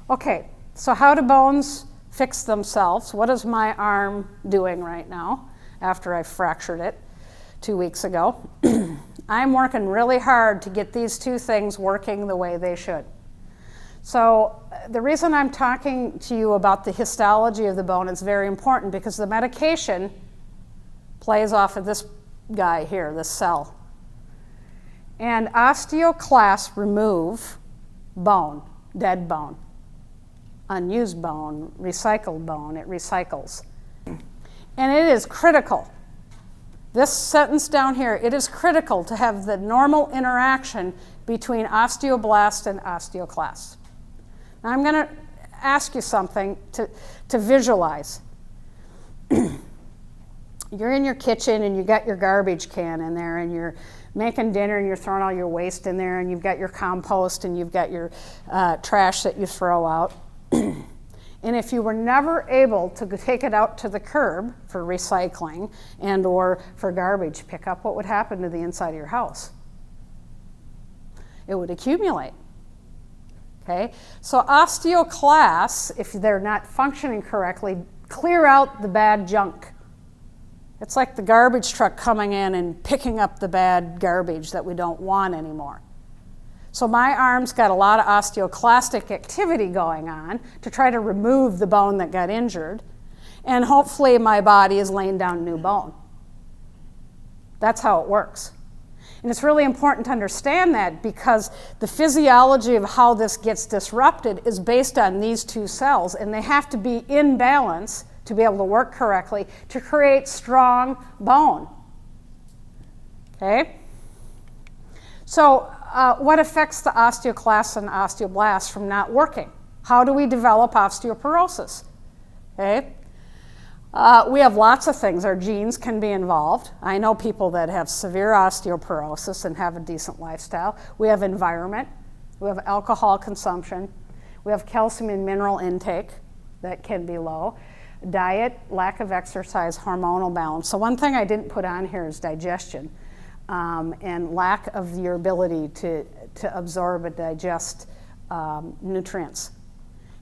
Okay, so how do bones fix themselves? What is my arm doing right now after I fractured it 2 weeks ago? I'm working really hard to get these two things working the way they should. So the reason I'm talking to you about the histology of the bone is very important because the medication plays off of this guy here, this cell. And osteoclasts remove bone, dead bone, unused bone, recycled bone. It recycles. And it is critical. This sentence down here, it is critical to have the normal interaction between osteoblasts and osteoclasts. Now I'm going to ask you something to visualize. You're in your kitchen and you got your garbage can in there and you're making dinner and you're throwing all your waste in there and you've got your compost and you've got your trash that you throw out. And if you were never able to take it out to the curb for recycling and or for garbage pickup, what would happen to the inside of your house? It would accumulate. Okay? So osteoclasts, if they're not functioning correctly, clear out the bad junk. It's like the garbage truck coming in and picking up the bad garbage that we don't want anymore. So my arm's got a lot of osteoclastic activity going on to try to remove the bone that got injured, and hopefully my body is laying down new bone. That's how it works. And it's really important to understand that because the physiology of how this gets disrupted is based on these two cells, and they have to be in balance to be able to work correctly to create strong bone. Okay? So what affects the osteoclasts and osteoblasts from not working? How do we develop osteoporosis? Okay? We have lots of things. Our genes can be involved. I know people that have severe osteoporosis and have a decent lifestyle. We have environment. We have alcohol consumption. We have calcium and mineral intake that can be low. Diet, lack of exercise, hormonal balance. So one thing I didn't put on here is digestion and lack of your ability to absorb and digest nutrients.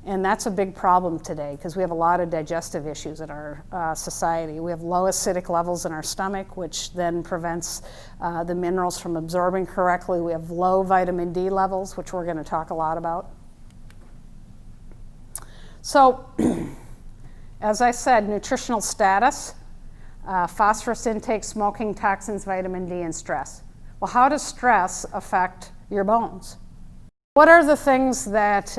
And that's a big problem today because we have a lot of digestive issues in our society. We have low acidic levels in our stomach, which then prevents the minerals from absorbing correctly. We have low vitamin D levels, which we're going to talk a lot about. So, as I said, nutritional status, phosphorus intake, smoking, toxins, vitamin D, and stress. Well, how does stress affect your bones? What are the things that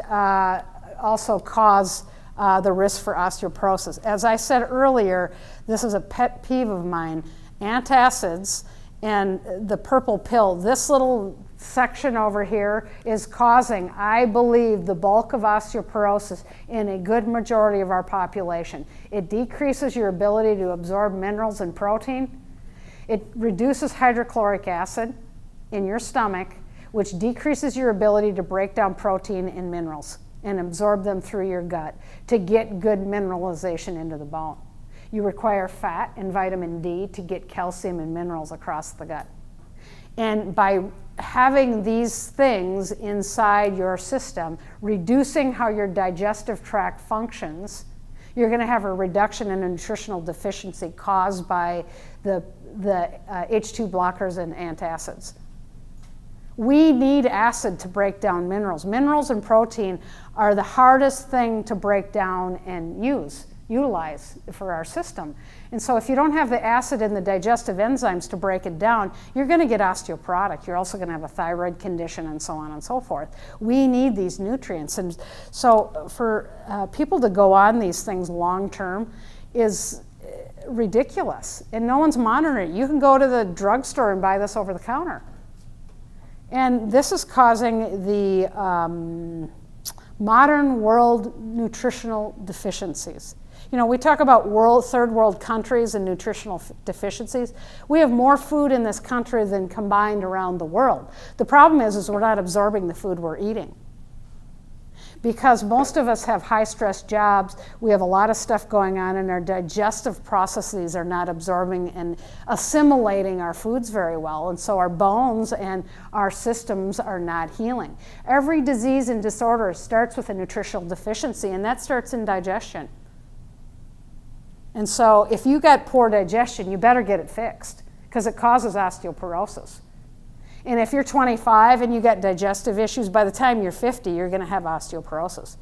also cause the risk for osteoporosis? As I said earlier, this is a pet peeve of mine. Antacids and the purple pill, this little section over here is causing, I believe, the bulk of osteoporosis in a good majority of our population. It decreases your ability to absorb minerals and protein. It reduces hydrochloric acid in your stomach, which decreases your ability to break down protein and minerals and absorb them through your gut to get good mineralization into the bone. You require fat and vitamin D to get calcium and minerals across the gut. And by having these things inside your system, reducing how your digestive tract functions, you're going to have a reduction in a nutritional deficiency caused by the H2 blockers and antacids. We need acid to break down minerals. Minerals and protein are the hardest thing to break down and utilize for our system. And so if you don't have the acid and the digestive enzymes to break it down, you're going to get osteoporotic. You're also going to have a thyroid condition and so on and so forth. We need these nutrients. And so for people to go on these things long term is ridiculous. And no one's monitoring it. You can go to the drugstore and buy this over the counter. And this is causing the modern world nutritional deficiencies. You know, we talk about third world countries and nutritional deficiencies. We have more food in this country than combined around the world. The problem is we're not absorbing the food we're eating. because most of us have high-stress jobs. We have a lot of stuff going on, and our digestive processes are not absorbing and assimilating our foods very well, and so our bones and our systems are not healing. Every disease and disorder starts with a nutritional deficiency, and that starts in digestion. And so if you got poor digestion, you better get it fixed, because it causes osteoporosis. And if you're 25 and you got digestive issues, by the time you're 50, you're going to have osteoporosis.